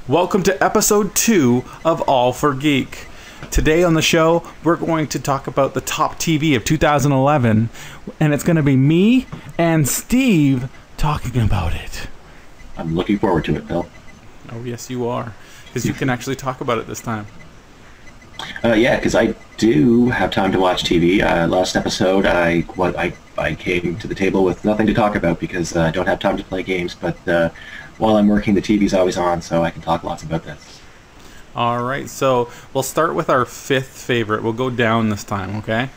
Welcome to episode 2 of All For Geek. Today on the show, we're going to talk about the top TV of 2011, and it's going to be me and Steve talking about it. I'm looking forward to it, Phil. Oh, yes, you are, because you can actually talk about it this time. Yeah, because I do have time to watch TV. Last episode, I came to the table with nothing to talk about because I don't have time to play games, but while I'm working, the TV's always on, so I can talk lots about this. All right, so we'll start with our 5th favorite. We'll go down this time, okay?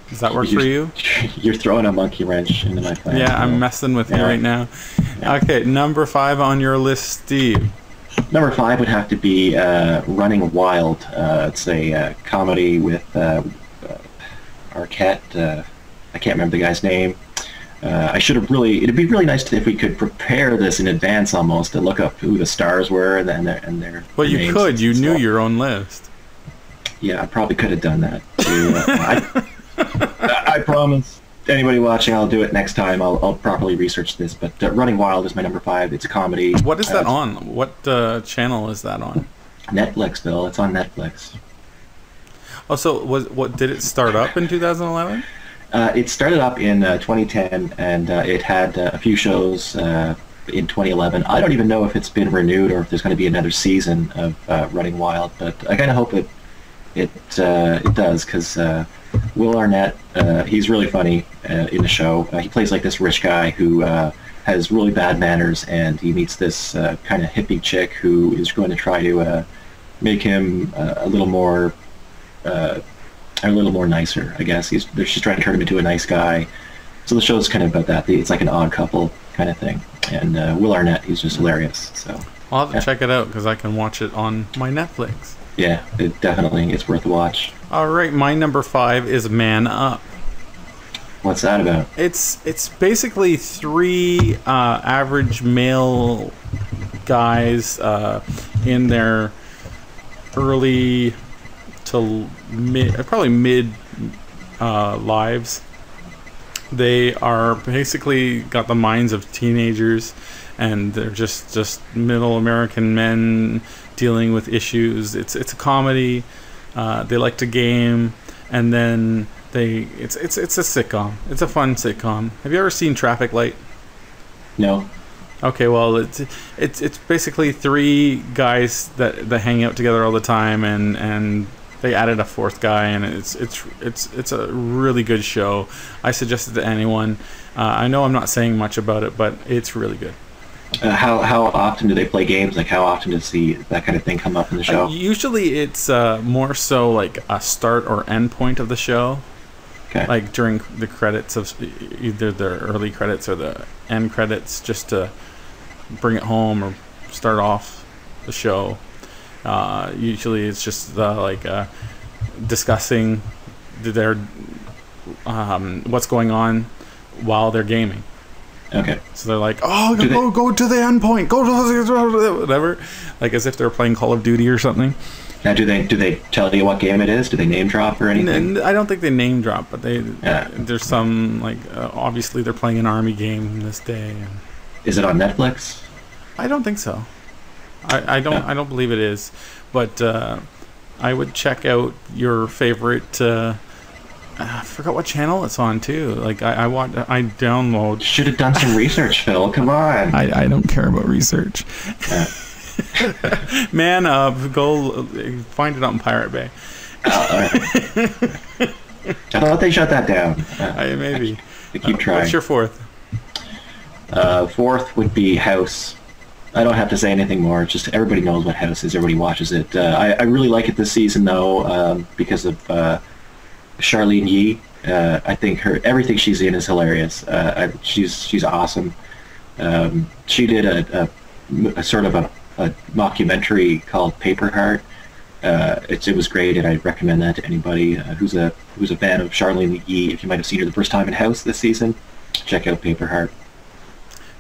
Does that work for you? You're throwing a monkey wrench into my plan. Yeah, I'm messing with you right now. Yeah. Okay, number 5 on your list, Steve. Number 5 would have to be Running Wild. It's a comedy with Arnett. I can't remember the guy's name. It'd be really nice if we could prepare this in advance almost to look up who the stars were and their Well, you names could. You knew stuff. your own list. Yeah, I probably could have done that too. I promise anybody watching, I'll do it next time. I'll properly research this. But Running Wild is my number 5. It's a comedy. What is that on? What channel is that on? Netflix, Bill. It's on Netflix. Oh, so what did it start up in 2011? It started up in 2010, and it had a few shows in 2011. I don't even know if it's been renewed or if there's going to be another season of Running Wild, but I kind of hope it does, because Will Arnett, he's really funny in the show. He plays like this rich guy who has really bad manners, and he meets this kind of hippie chick who is going to try to make him a little more nicer, I guess. She's trying to turn him into a nice guy. So the show's kind of about that. It's like an odd couple kind of thing. And Will Arnett, he's just hilarious. So I'll have to check it out because I can watch it on my Netflix. Yeah, it's worth a watch. All right, my number 5 is Man Up. What's that about? It's basically 3 average male guys in their early to mid lives. They are basically got the minds of teenagers, and they're just middle American men dealing with issues. It's a comedy. They like to game, and then it's a sitcom. It's a fun sitcom. Have you ever seen Traffic Light? No. Okay, well, it's basically 3 guys that hang out together all the time, and they added a 4th guy, and it's a really good show. I suggest it to anyone. I know I'm not saying much about it, but it's really good. How often do they play games? Like, how often does that kind of thing come up in the show? Usually it's more so like a start or end point of the show. Okay. Like during the credits of either the early credits or the end credits, just to bring it home or start off the show. Usually it's just discussing their what's going on while they're gaming. Okay. So they're like, oh, go to the end point, go to the whatever, like as if they're playing Call of Duty or something. Now, do they tell you what game it is? Do they name drop or anything? I don't think they name drop, but there's some obviously they're playing an army game this day. Is it on Netflix? I don't think so. I don't believe it is, but I would check out your favorite. I forgot what channel it's on too. Like I download. Should have done some research, Phil. Come on. I don't care about research. Man up, go find it on Pirate Bay. All right. I thought they shut that down. Maybe. I keep trying. What's your 4th? 4th would be House. I don't have to say anything more. Just everybody knows what House is. Everybody watches it. I really like it this season though, because of Charlene Yee. I think everything she's in is hilarious. She's awesome. She did a sort of a mockumentary called Paper Heart. It was great, and I'd recommend that to anybody who's a fan of Charlene Yee. If you might have seen her the first time in House this season, check out Paper Heart.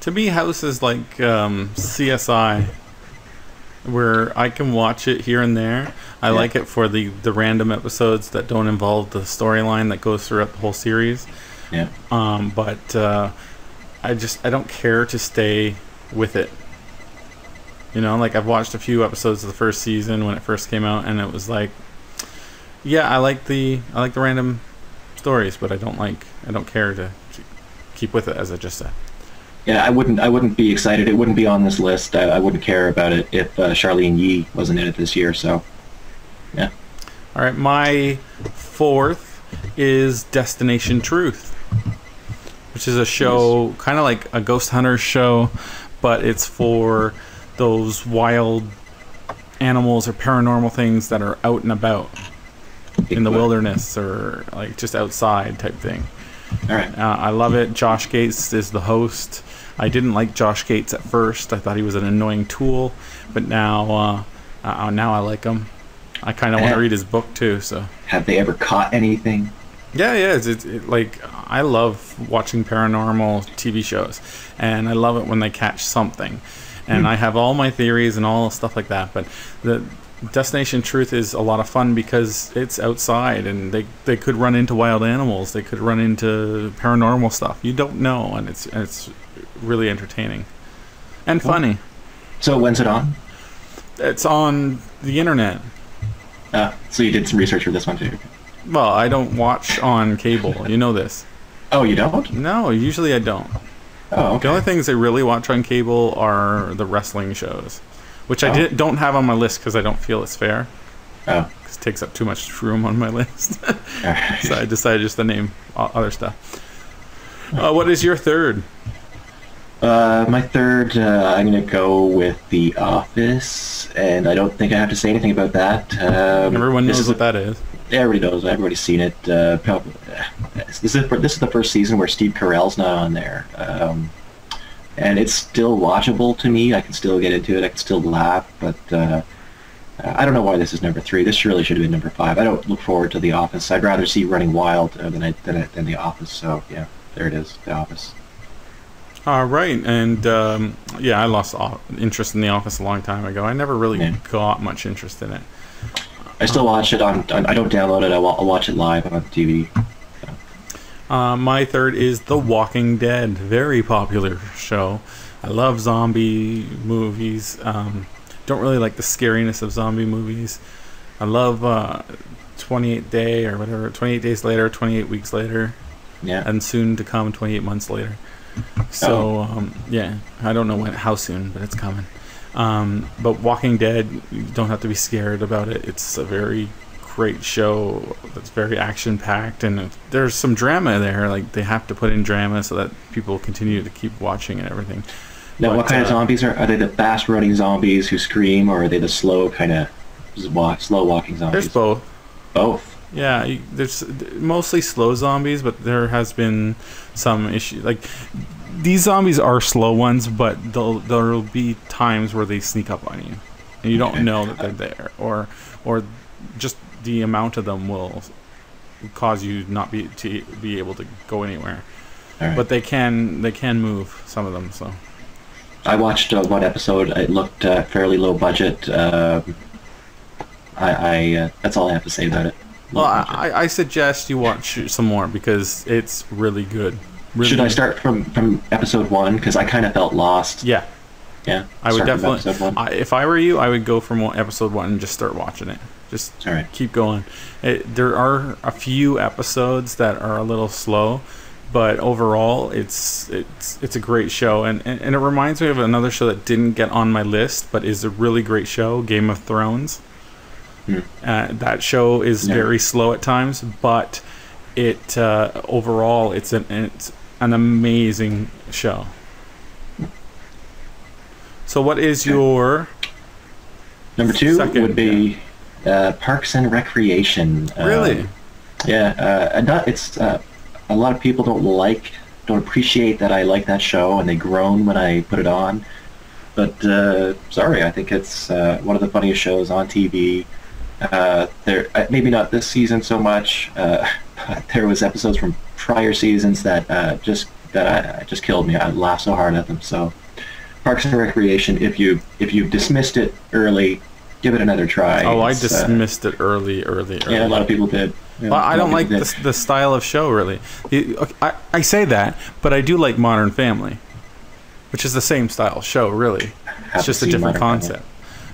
To me, House is like CSI, where I can watch it here and there. I like it for the random episodes that don't involve the storyline that goes throughout the whole series. Yeah. But I don't care to stay with it. You know, like I've watched a few episodes of the first season when it first came out, and it was like, yeah, I like the random stories, but I don't care to keep with it, as I just said. Yeah, I wouldn't be excited. It wouldn't be on this list. I wouldn't care about it if Charlene Yee wasn't in it this year. So, yeah. All right, my fourth is Destination Truth, which is a show kind of like a Ghost Hunters show, but it's for those wild animals or paranormal things that are out and about in the wilderness or like just outside type thing. All right. I love it. Josh Gates is the host. I didn't like Josh Gates at first. I thought he was an annoying tool, but now I like him. I kind of want to read his book too. So have they ever caught anything? Yeah. It's like I love watching paranormal TV shows, and I love it when they catch something. And I have all my theories and all stuff like that. But the Destination Truth is a lot of fun because it's outside, and they could run into wild animals. They could run into paranormal stuff. You don't know, and it's really entertaining and funny. So when's it on? It's on the internet. So you did some research for this one too. Well, I don't watch on cable. You know this. Oh, you don't? No, usually I don't. Oh, okay. The only things I really watch on cable are the wrestling shows, which I don't have on my list because I don't feel it's fair. Oh. Because it takes up too much room on my list. Right. So I decided just to name other stuff. What is your third? My third, I'm going to go with The Office, and I don't think I have to say anything about that. Everyone knows what that is. Everybody knows. Everybody's seen it. This is the first season where Steve Carell's not on there, and it's still watchable to me. I can still get into it. I can still laugh, but I don't know why this is number 3. This really should have been number 5. I don't look forward to The Office. I'd rather see Running Wild than The Office. So yeah, there it is, The Office. All right, and I lost interest in The Office a long time ago. I never really got much interest in it. I still watch it on. I don't download it. I'll watch it live on TV. My third is The Walking Dead. Very popular show. I love zombie movies. Don't really like the scariness of zombie movies. I love 28 Day or whatever. 28 Days Later, 28 Weeks Later. Yeah. And soon to come, 28 Months Later. So I don't know how soon, but it's coming. But Walking Dead, you don't have to be scared about it. It's a very great show that's very action-packed, and there's some drama there. Like, they have to put in drama so that people continue to keep watching and everything. Now, what kind of zombies are they? The fast-running zombies who scream, or are they the slow kind of slow-walking zombies? There's both. Both? Yeah, there's mostly slow zombies, but there has been some issue. Like, these zombies are slow ones, but there'll be times where they sneak up on you, and you don't know that they're there, or just the amount of them will cause you not to be able to go anywhere. Right. But they can move, some of them. So I watched one episode. It looked fairly low budget. That's all I have to say about it. Well, I suggest you watch some more because it's really good. Really Should I start from episode 1? Because I kind of felt lost. Yeah. Yeah. I would definitely. If I were you, I would go from episode 1 and just start watching it. Just keep going. There are a few episodes that are a little slow, but overall, it's a great show, and it reminds me of another show that didn't get on my list, but is a really great show, Game of Thrones. That show is very slow at times, but overall it's an amazing show. So what is your number 2 would be Parks and Recreation. Really? It's a lot of people don't appreciate that I like that show, and they groan when I put it on. But sorry, I think it's one of the funniest shows on TV. Maybe not this season so much. There was episodes from prior seasons that just killed me. I laughed so hard at them. So, Parks and Recreation. If you've dismissed it early, give it another try. Oh, I dismissed it early. Yeah, a lot of people did. Well, I don't like the style of show really. I say that, but I do like Modern Family. which is the same style show, really. It's just a different concept.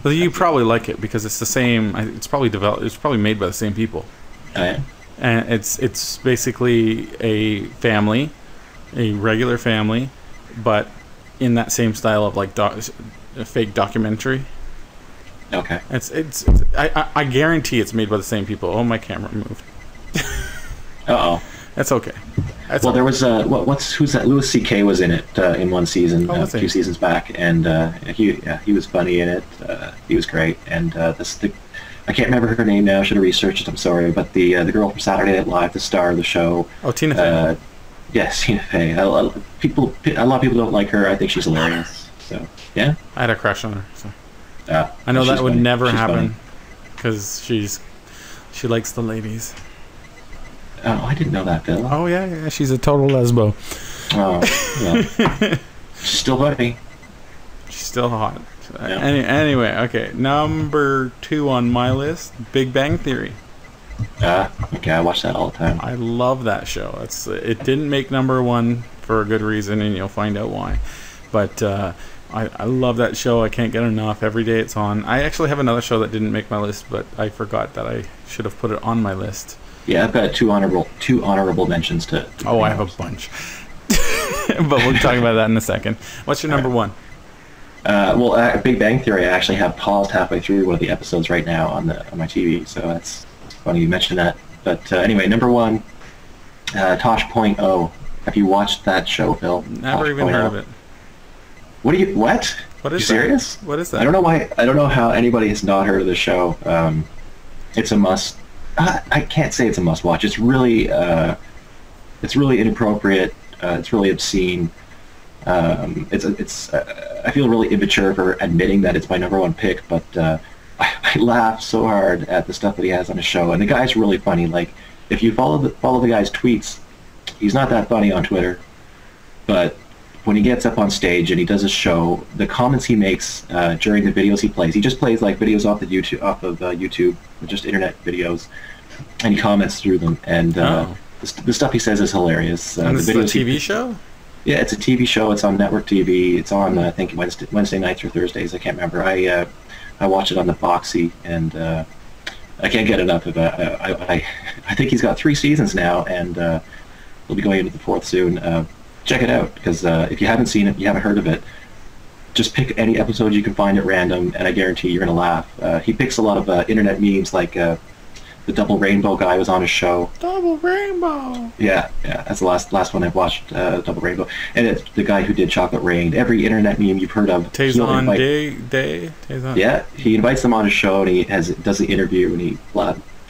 But you probably like it because it's the same. It's probably developed. It's probably made by the same people. Oh, yeah. And it's basically a family, a regular family, but in that same style of like a fake documentary. Okay. I guarantee it's made by the same people. Oh, my camera moved. Uh-oh. That's okay. There was who's that? Louis C.K. was in it in one season, a few seasons back, and he was funny in it. He was great, and I can't remember her name now. I should have researched it. I'm sorry, but the girl from Saturday Night Live, the star of the show. Oh, Tina Fey. Yes, Tina Fey. A lot of people don't like her. I think she's hilarious. So yeah. I had a crush on her. So. I know that would never happen because she likes the ladies. Oh, I didn't know that, Bill. Oh yeah, she's a total lesbo. Oh, yeah. She's still funny. She's still hot. Yeah. Anyway, okay. Number 2 on my list, Big Bang Theory. Okay, I watch that all the time. I love that show. It didn't make number 1 for a good reason, and you'll find out why. But I love that show. I can't get enough. Every day it's on. I actually have another show that didn't make my list, but I forgot that I should have put it on my list. Yeah, I've got two honorable mentions to Oh, I have a bunch. But we'll talk about that in a second. What's your number 1? Big Bang Theory. I actually have paused halfway through one of the episodes right now on my TV, so that's funny you mentioned that. But anyway, number 1, Tosh.0. Have you watched that show, Phil? Never even heard of it. What? Are you serious? What is that? I don't know why. I don't know how anybody has not heard of this show. It's a must. I can't say it's a must watch. It's really inappropriate. It's really obscene. I feel really immature for admitting that it's my number 1 pick, but I laugh so hard at the stuff that he has on his show, and the guy's really funny. Like, if you follow the guy's tweets, he's not that funny on Twitter, but when he gets up on stage and he does his show, the comments he makes during the videos he plays, he just plays like videos off of YouTube, just internet videos, and he comments through them, and the stuff he says is hilarious. And this is a TV show? Yeah, it's a TV show. It's on network TV. It's on, I think, Wednesday nights or Thursdays. I can't remember. I watch it on the Foxy, and I can't get enough of it. I think he's got 3 seasons now, and he'll be going into the 4th soon. Check it out, because if you haven't seen it, you haven't heard of it, just pick any episode you can find at random, and I guarantee you're going to laugh. He picks a lot of internet memes, like the Double Rainbow guy was on his show. Double Rainbow! Yeah, that's the last one I've watched, Double Rainbow. And it's the guy who did Chocolate Rain. Every internet meme you've heard of. Tazon Day. Yeah, he invites them on his show, and he does the interview, and he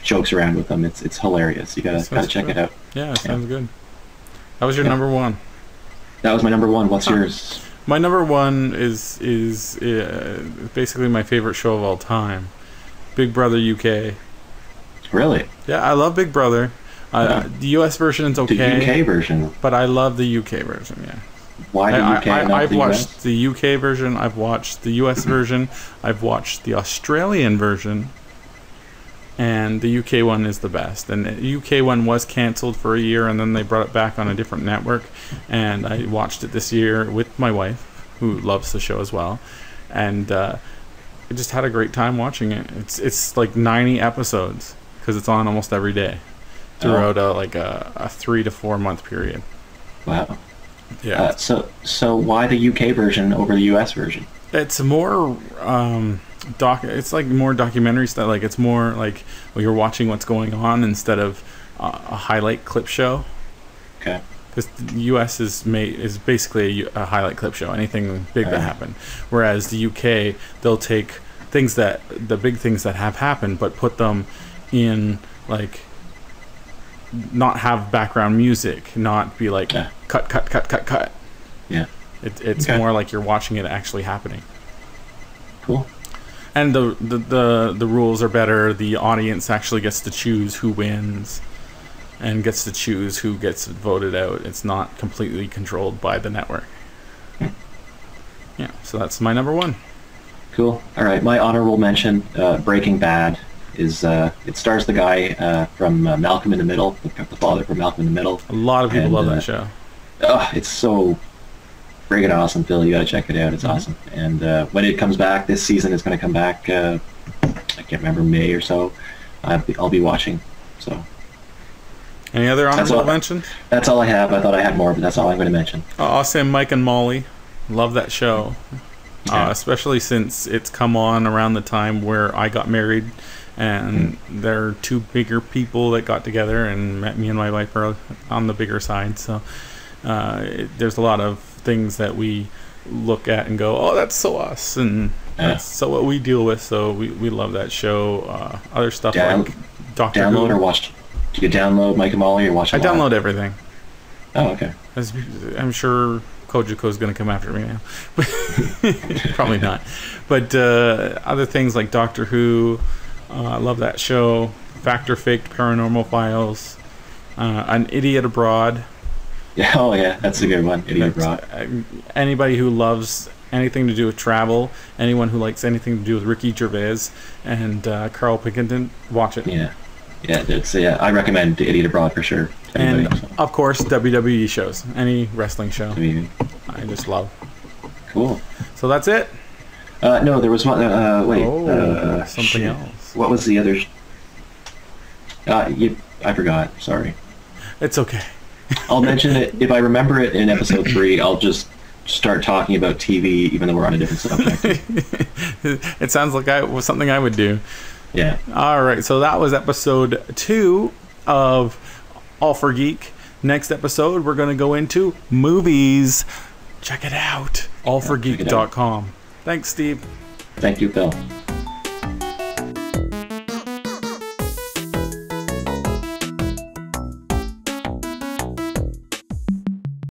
jokes around with them. It's hilarious. You gotta check it out. Yeah, it sounds good. That was your number 1. That was my number 1. What's yours? My number 1 is basically my favorite show of all time, Big Brother UK. Really? Yeah, I love Big Brother. The US version is okay. The UK version. But I love the UK version. Yeah. Why the UK? I've watched the UK version. I've watched the US version. I've watched the Australian version. And the UK one is the best. And the UK one was cancelled for a year, and then they brought it back on a different network. And I watched it this year with my wife, who loves the show as well. And I just had a great time watching it. It's like 90 episodes, because it's on almost every day throughout a 3 to 4 month period. Wow. Yeah. So why the UK version over the US version? It's more it's like more documentary style. Like, it's more like you're watching what's going on instead of a highlight clip show. Okay. Because the US is basically a highlight clip show. Anything big that happened. Whereas the UK, they'll take the big things that have happened, but put them in, like, not have background music, not be like cut. Yeah. It's more like you're watching it actually happening. Cool. And the rules are better. The audience actually gets to choose who wins and gets to choose who gets voted out. It's not completely controlled by the network. Yeah, so that's my number 1. Cool. All right, my honorable mention, Breaking Bad, is it stars the guy from Malcolm in the Middle, the father from Malcolm in the Middle. A lot of people love that show. It's so Friggin' awesome, Phil. You got to check it out. It's awesome. And when it comes back, this season is going to come back. I can't remember, May or so. I'll be watching. So. Any other honorable mentions? That's all I have. I thought I had more, but that's all I'm going to mention. I'll say Mike and Molly. Love that show. Yeah. Especially since it's come on around the time where I got married, and they're two bigger people that got together, and me and my wife are on the bigger side. So there's a lot of things that we look at and go, oh, that's so us, and that's so what we deal with. So we love that show. Other stuff like Doctor Who. Download or watch? Do you download Mike and Molly or watch it? I download everything. Oh, okay. I'm sure Kojako's going to come after me now. Probably not. But other things like Doctor Who, I love that show. Fact or Faked, Paranormal Files, An Idiot Abroad. Yeah, oh yeah, that's a good one. Idiot Abroad. Anybody who loves anything to do with travel, anyone who likes anything to do with Ricky Gervais and Carl Pilkington, watch it. Yeah. Yeah, I recommend Idiot Abroad for sure. And of course, WWE shows, any wrestling show. I just love. Cool. So that's it. No, there was one. Wait. Something else. What was the other? I forgot. Sorry. It's okay. I'll mention it if I remember it in episode 3. I'll just start talking about TV, even though we're on a different subject. It sounds like something I would do. Yeah. All right, so that was episode 2 of All For Geek. Next episode, we're going to go into movies. Check it out. AllForGeek.com. Thanks, Steve. Thank you, Bill.